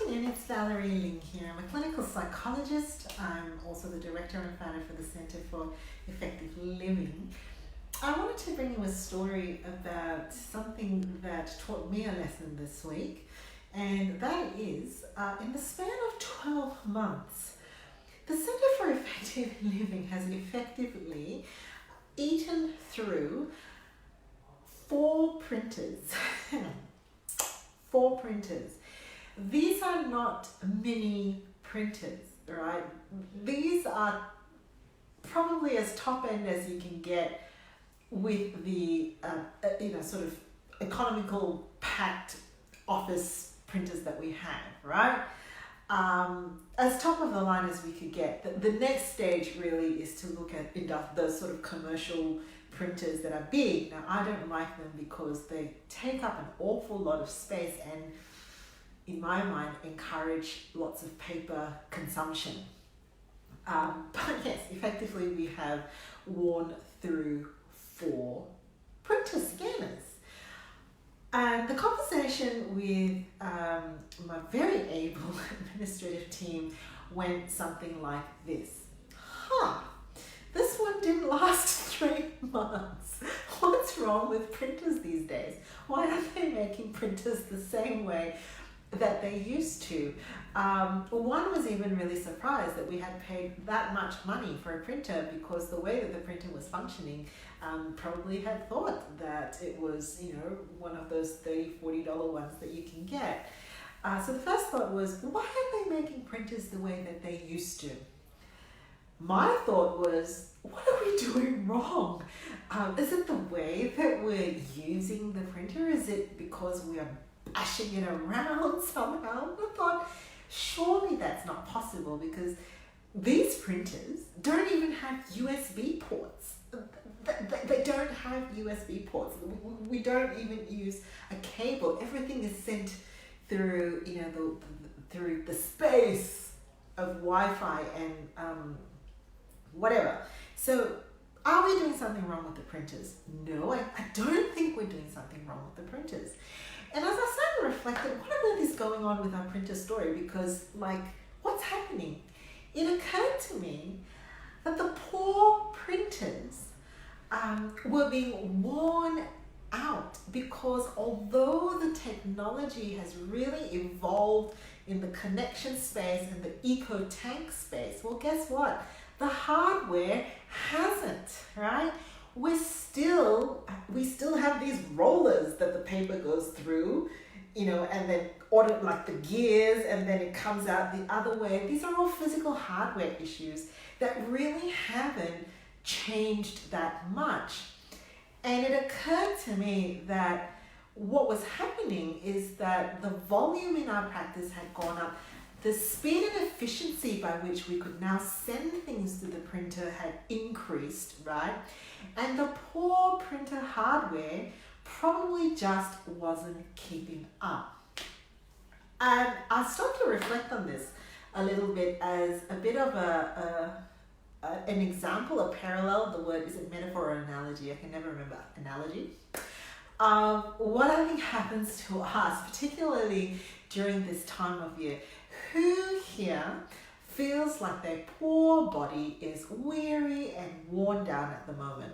afternoon, it's Valerie Ling here. I'm a clinical psychologist. I'm also the director and founder for the Center for Effective Living. I wanted to bring you a story about something that taught me a lesson this week, and that is in the span of 12 months, the Center for Effective Living has effectively eaten through 4 printers. 4 printers. These are not mini printers, right? These are probably as top end as you can get with the sort of economical packed office printers that we have, right? As top of the line as we could get. The next stage really is to look at those sort of commercial printers that are big. Now, I don't like them because they take up an awful lot of space and, in my mind, encourage lots of paper consumption. But yes, effectively we have worn through 4 printer scanners. And the conversation with my very able administrative team went something like this. This one didn't last 3 months. What's wrong with printers these days? Why aren't they making printers the same way that they used to? One was even really surprised that we had paid that much money for a printer, because the way that the printer was functioning, probably had thought that it was, one of those $30, $40 ones that you can get. So the first thought was, why aren't they making printers the way that they used to? My thought was, what are we doing wrong? Is it the way that we're using the printer? Is it because we are bashing it around somehow? I thought, surely that's not possible, because these printers don't even have USB ports. They don't have USB ports. We don't even use a cable. Everything is sent through, through the space of Wi-Fi and whatever. So, are we doing something wrong with the printers? No, I don't think we're doing something wrong with the printers. And as I sat and reflected, what on earth is going on with our printer story? Because, what's happening? It occurred to me that the poor printers were being worn out, because although the technology has really evolved in the connection space and the eco-tank space, well, guess what? The hardware hasn't, right? We still have these rollers that the paper goes through, and then order the gears, and then it comes out the other way. These are all physical hardware issues that really haven't changed that much. And it occurred to me that what was happening is that the volume in our practice had gone up. The speed and efficiency by which we could now send things to the printer had increased, right? And the poor printer hardware probably just wasn't keeping up. And I started to reflect on this a little bit as a bit of an example, a parallel. The word, is it metaphor or analogy? I can never remember. Analogy. What I think happens to us, particularly during this time of year. Who here feels like their poor body is weary and worn down at the moment?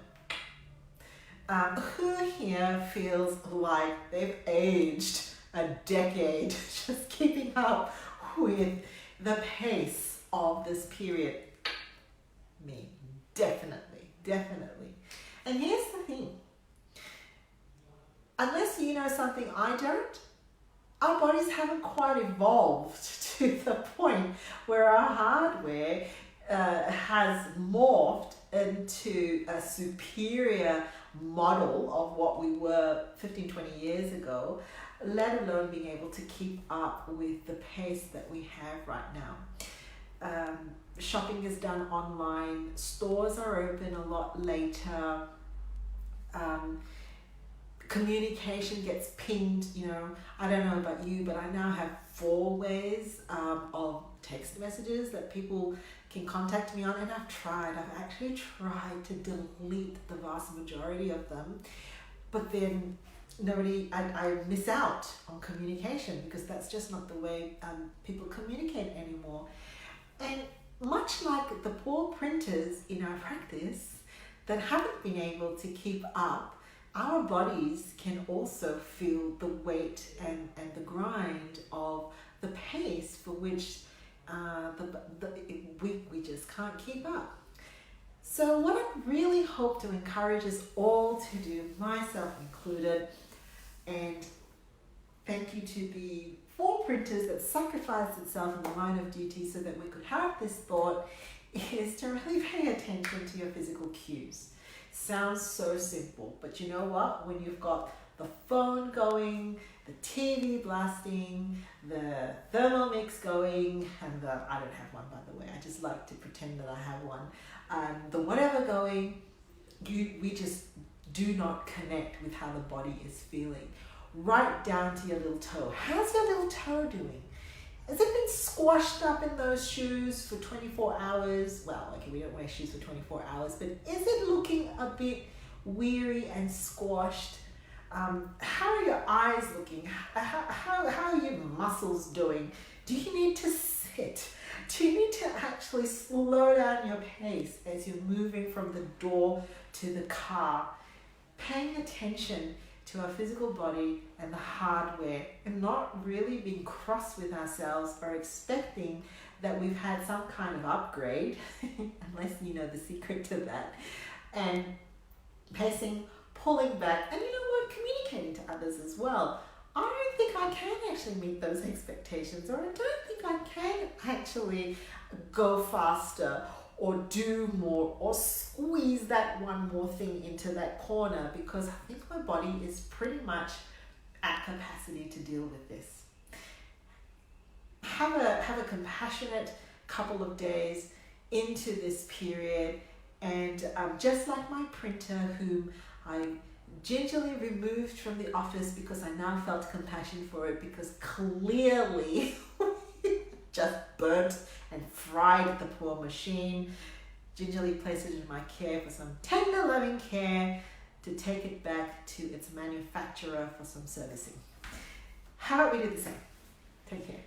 Who here feels like they've aged a decade just keeping up with the pace of this period? Me, definitely. And here's the thing. Unless you know something I don't, our bodies haven't quite evolved to the point where our hardware has morphed into a superior model of what we were 15, 20 years ago, let alone being able to keep up with the pace that we have right now. Shopping is done online, stores are open a lot later, communication gets pinged, I don't know about you, but I now have 4 ways of text messages that people can contact me on, and I've actually tried to delete the vast majority of them, but then I miss out on communication because that's just not the way people communicate anymore. And much like the poor printers in our practice that haven't been able to keep up, our bodies can also feel the weight and the grind of the pace for which we just can't keep up. So what I really hope to encourage us all to do, myself included, and thank you to the 4 printers that sacrificed itself in the line of duty so that we could have this thought, is to really pay attention to your physical cues. Sounds so simple, but you know what? When you've got the phone going, the TV blasting, the Thermomix going, and I don't have one by the way, I just like to pretend that I have one, the whatever going, we just do not connect with how the body is feeling. Right down to your little toe. How's your little toe doing? Has it been squashed up in those shoes for 24 hours? Well, okay, we don't wear shoes for 24 hours, but is it looking a bit weary and squashed? How are your eyes looking? How are your muscles doing? Do you need to sit? Do you need to actually slow down your pace as you're moving from the door to the car? Paying attention to our physical body and the hardware, and not really being cross with ourselves or expecting that we've had some kind of upgrade, unless you know the secret to that, and pacing, pulling back, and you know what, communicating to others as well. I don't think I can actually meet those expectations, or I don't think I can actually go faster or do more or squeeze that one more thing into that corner, because I think my body is pretty much at capacity to deal with this. Have a compassionate couple of days into this period, and just like my printer, whom I gingerly removed from the office because I now felt compassion for it, because clearly just burnt and fried the poor machine. Gingerly placed it in my care for some tender loving care to take it back to its manufacturer for some servicing. How about we do the same? Take care.